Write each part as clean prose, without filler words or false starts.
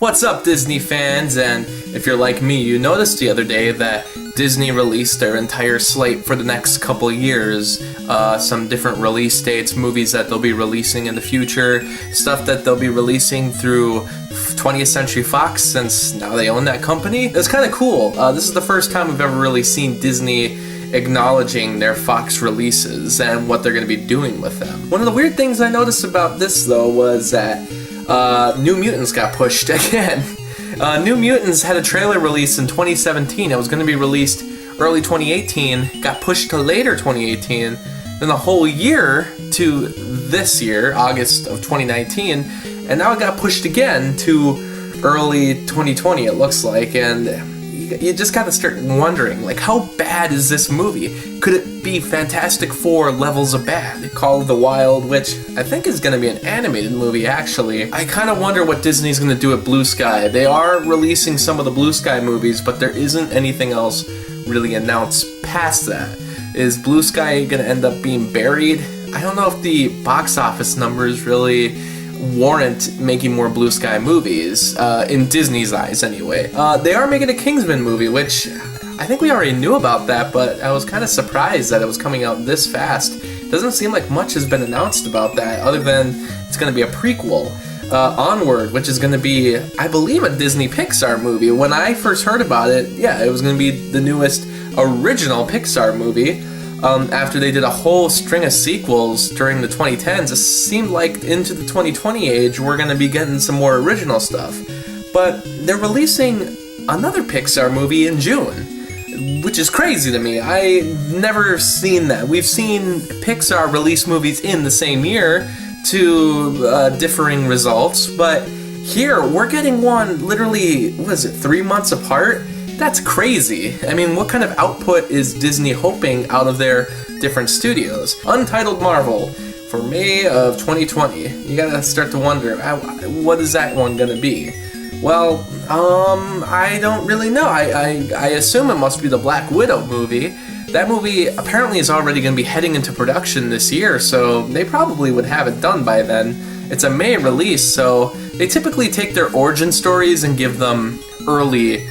What's up, Disney fans? And if you're like me, you noticed the other day that Disney released their entire slate for the next couple of years. Some different release dates, movies that they'll be releasing in the future, stuff that they'll be releasing through 20th Century Fox, since now they own that company. It's kind of cool. This is the first time we've ever really seen Disney acknowledging their Fox releases and what they're going to be doing with them. One of the weird things I noticed about this, though, was that New Mutants got pushed again. New Mutants had a trailer release in 2017. It was going to be released early 2018, got pushed to later 2018, then the whole year to this year, August of 2019, and now it got pushed again to early 2020, it looks like, and you just gotta start wondering, like, how bad is this movie? Could it be Fantastic Four levels of bad? Call of the Wild, which I think is gonna be an animated movie, actually. I kinda wonder what Disney's gonna do with Blue Sky. They are releasing some of the Blue Sky movies, but there isn't anything else really announced past that. Is Blue Sky gonna end up being buried? I don't know if the box office numbers really warrant making more Blue Sky movies, in Disney's eyes anyway. They are making a Kingsman movie, which I think we already knew about that, but I was kind of surprised that it was coming out this fast. Doesn't seem like much has been announced about that, other than it's going to be a prequel. Onward, which is going to be, I believe, a Disney Pixar movie. When I first heard about it, yeah, it was going to be the newest original Pixar movie. After they did a whole string of sequels during the 2010s, it seemed like into the 2020 age, we're going to be getting some more original stuff. But they're releasing another Pixar movie in June, which is crazy to me. I've never seen that. We've seen Pixar release movies in the same year to differing results, but here we're getting one literally, what is it, 3 months apart? That's crazy. I mean, what kind of output is Disney hoping out of their different studios? Untitled Marvel for May of 2020. You gotta start to wonder, what is that one gonna be? Well, I don't really know. I assume it must be the Black Widow movie. That movie apparently is already gonna be heading into production this year, so they probably would have it done by then. It's a May release, so they typically take their origin stories and give them early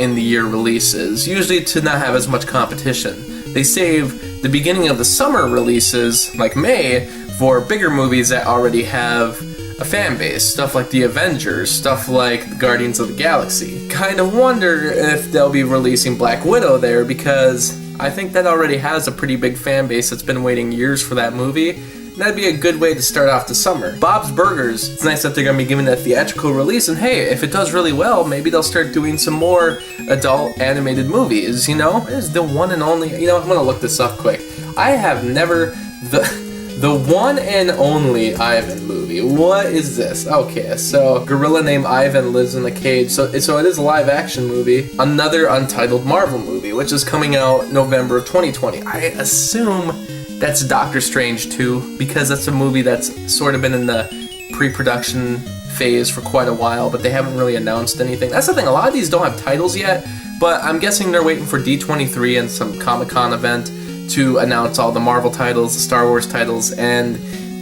in the year releases, usually to not have as much competition. They save the beginning of the summer releases, like May, for bigger movies that already have a fan base, stuff like the Avengers, stuff like Guardians of the Galaxy. Kind of wonder if they'll be releasing Black Widow there, because I think that already has a pretty big fan base that's been waiting years for that movie. That'd be a good way to start off the summer. Bob's Burgers, it's nice that they're going to be giving a theatrical release, and hey, if it does really well, maybe they'll start doing some more adult animated movies, you know? It is the one and only, you know, I'm going to look this up quick. I have never, the one and only Ivan movie. What is this? Okay, so gorilla named Ivan lives in a cage, so it is a live action movie. Another Untitled Marvel movie, which is coming out November of 2020. I assume that's Doctor Strange 2, because that's a movie that's sort of been in the pre-production phase for quite a while, but they haven't really announced anything. That's the thing, a lot of these don't have titles yet, but I'm guessing they're waiting for D23 and some Comic-Con event to announce all the Marvel titles, the Star Wars titles, and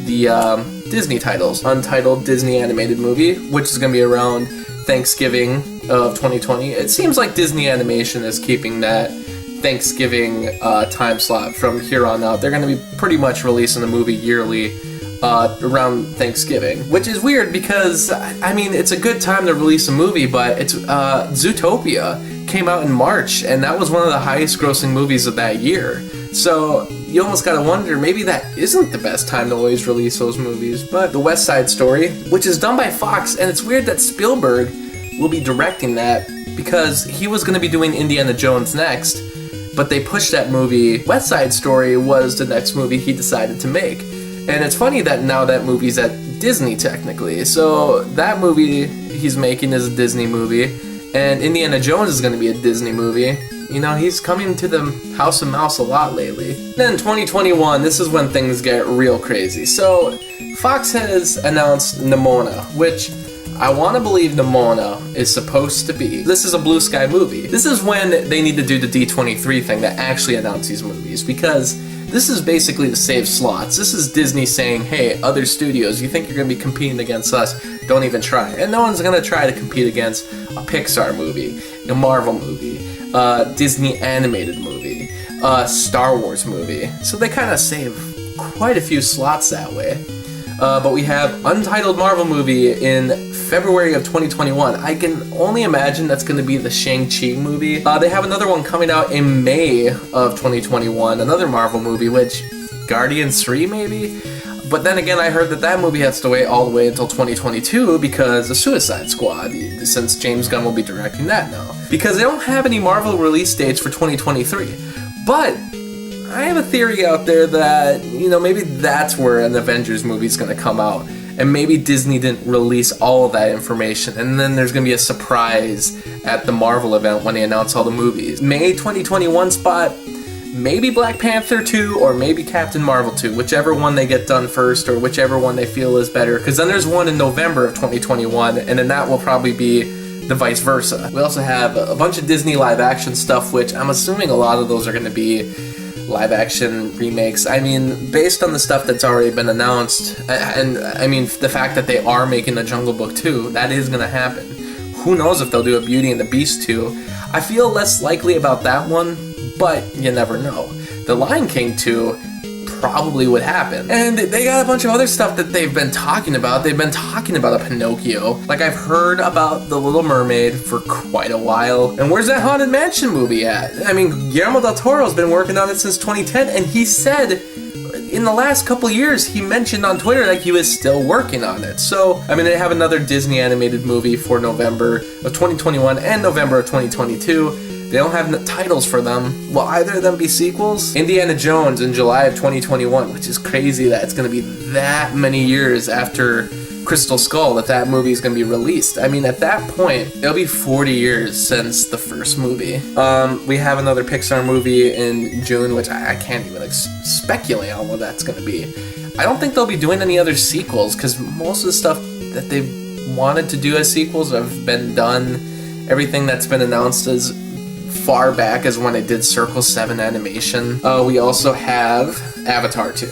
the Disney titles. Untitled Disney animated movie, which is going to be around Thanksgiving of 2020. It seems like Disney Animation is keeping that Thanksgiving time slot from here on out. They're going to be pretty much releasing the movie yearly around Thanksgiving, which is weird because, I mean, it's a good time to release a movie, but it's Zootopia came out in March, and that was one of the highest grossing movies of that year. So you almost gotta wonder, maybe that isn't the best time to always release those movies. But The West Side Story, which is done by Fox, and it's weird that Spielberg will be directing that, because he was going to be doing Indiana Jones next, but they pushed that movie. West Side Story was the next movie he decided to make. And it's funny that now that movie's at Disney, technically. So that movie he's making is a Disney movie, and Indiana Jones is going to be a Disney movie. You know, he's coming to the House of Mouse a lot lately. Then 2021, this is when things get real crazy. So Fox has announced Nimona, which I want to believe Nimona is supposed to be. This is a Blue Sky movie. This is when they need to do the D23 thing that actually announce these movies, because this is basically to save slots. This is Disney saying, hey, other studios, you think you're going to be competing against us? Don't even try. And no one's gonna try to compete against a Pixar movie, a Marvel movie, a Disney animated movie, a Star Wars movie. So they kind of save quite a few slots that way. But we have Untitled Marvel movie in February of 2021. I can only imagine that's going to be the Shang-Chi movie. They have another one coming out in May of 2021, another Marvel movie, which, Guardians 3 maybe? But then again, I heard that movie has to wait all the way until 2022 because of Suicide Squad, since James Gunn will be directing that now. Because they don't have any Marvel release dates for 2023. But I have a theory out there that, maybe that's where an Avengers movie is going to come out. And maybe Disney didn't release all of that information. And then there's going to be a surprise at the Marvel event when they announce all the movies. May 2021 spot, maybe Black Panther 2 or maybe Captain Marvel 2. Whichever one they get done first or whichever one they feel is better. Because then there's one in November of 2021. And then that will probably be the vice versa. We also have a bunch of Disney live action stuff, which I'm assuming a lot of those are going to be live action remakes. I mean, based on the stuff that's already been announced, and I mean, the fact that they are making a Jungle Book 2, that is going to happen. Who knows if they'll do a Beauty and the Beast 2. I feel less likely about that one, but you never know. The Lion King 2 probably would happen. And they got a bunch of other stuff that they've been talking about. They've been talking about a Pinocchio. Like, I've heard about The Little Mermaid for quite a while. And where's that Haunted Mansion movie at? I mean, Guillermo del Toro's been working on it since 2010, and he said in the last couple years, he mentioned on Twitter like he was still working on it. So, I mean, they have another Disney animated movie for November of 2021 and November of 2022. They don't have titles for them. Will either of them be sequels? Indiana Jones in July of 2021, which is crazy that it's going to be that many years after Crystal Skull that movie is going to be released. I mean, at that point, it'll be 40 years since the first movie. We have another Pixar movie in June, which I can't even speculate on what that's going to be. I don't think they'll be doing any other sequels because most of the stuff that they've wanted to do as sequels have been done. Everything that's been announced is far back as when it did Circle 7 animation. We also have Avatar 2.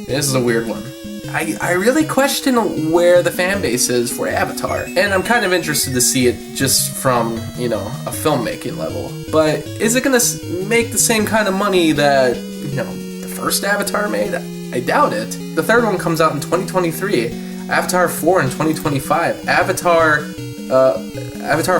This is a weird one. I really question where the fan base is for Avatar. And I'm kind of interested to see it just from, a filmmaking level. But is it going to make the same kind of money that, the first Avatar made? I doubt it. The third one comes out in 2023. Avatar 4 in 2025. Avatar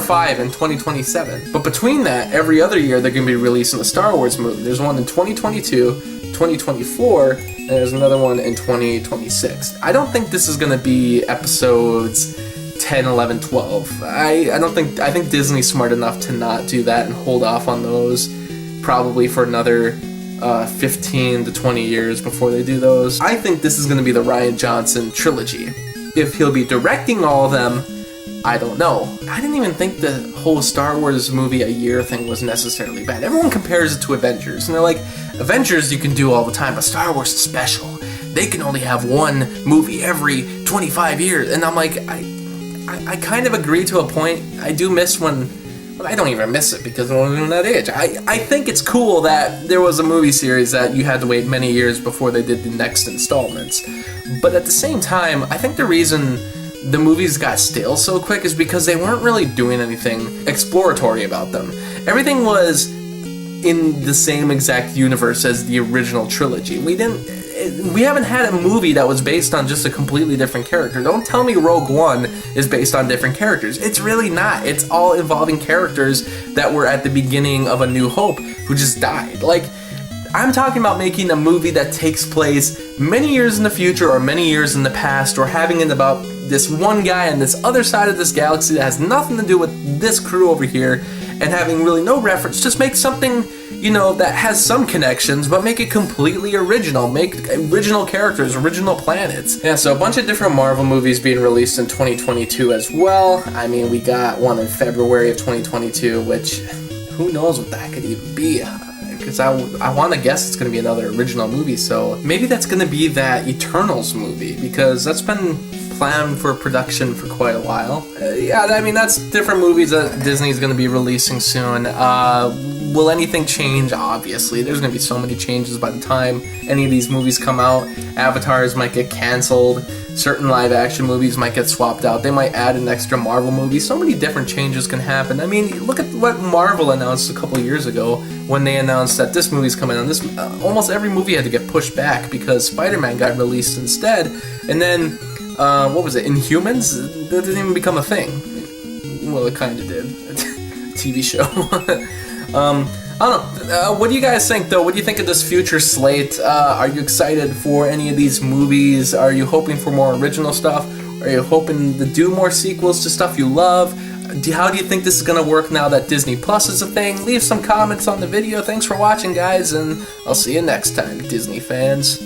5 in 2027. But between that, every other year they're going to be releasing a Star Wars movie. There's one in 2022, 2024, and there's another one in 2026. I don't think this is going to be episodes 10, 11, 12. I think Disney's smart enough to not do that and hold off on those probably for another 15 to 20 years before they do those. I think this is going to be the Rian Johnson trilogy. If he'll be directing all of them, I don't know. I didn't even think the whole Star Wars movie a year thing was necessarily bad. Everyone compares it to Avengers, and they're like, Avengers you can do all the time, but Star Wars is special. They can only have one movie every 25 years. And I'm like, I kind of agree to a point. I do miss when... Well, I don't even miss it because I'm in that age. I think it's cool that there was a movie series that you had to wait many years before they did the next installments. But at the same time, I think the reason the movies got stale so quick is because they weren't really doing anything exploratory about them. Everything was in the same exact universe as the original trilogy. We haven't had a movie that was based on just a completely different character. Don't tell me Rogue One is based on different characters. It's really not. It's all involving characters that were at the beginning of A New Hope who just died. Like, I'm talking about making a movie that takes place many years in the future or many years in the past, or having it about this one guy on this other side of this galaxy that has nothing to do with this crew over here, and having really no reference. Just make something, that has some connections, but make it completely original. Make original characters, original planets. Yeah, so a bunch of different Marvel movies being released in 2022 as well. I mean, we got one in February of 2022, which who knows what that could even be. Because I want to guess it's going to be another original movie, so maybe that's going to be that Eternals movie, because that's been planned for production for quite a while. Yeah, I mean, that's different movies that Disney's going to be releasing soon. will anything change? Obviously, there's gonna be so many changes by the time any of these movies come out. Avatars might get canceled. Certain live-action movies might get swapped out. They might add an extra Marvel movie. So many different changes can happen. I mean, look at what Marvel announced a couple years ago when they announced that this movie's coming out. Almost every movie had to get pushed back because Spider-Man got released instead. And then, what was it? Inhumans? That didn't even become a thing. Well, it kind of did. TV show. I don't know. What do you guys think, though? What do you think of this future slate? Are you excited for any of these movies? Are you hoping for more original stuff? Are you hoping to do more sequels to stuff you love? How do you think this is going to work now that Disney Plus is a thing? Leave some comments on the video. Thanks for watching, guys, and I'll see you next time, Disney fans.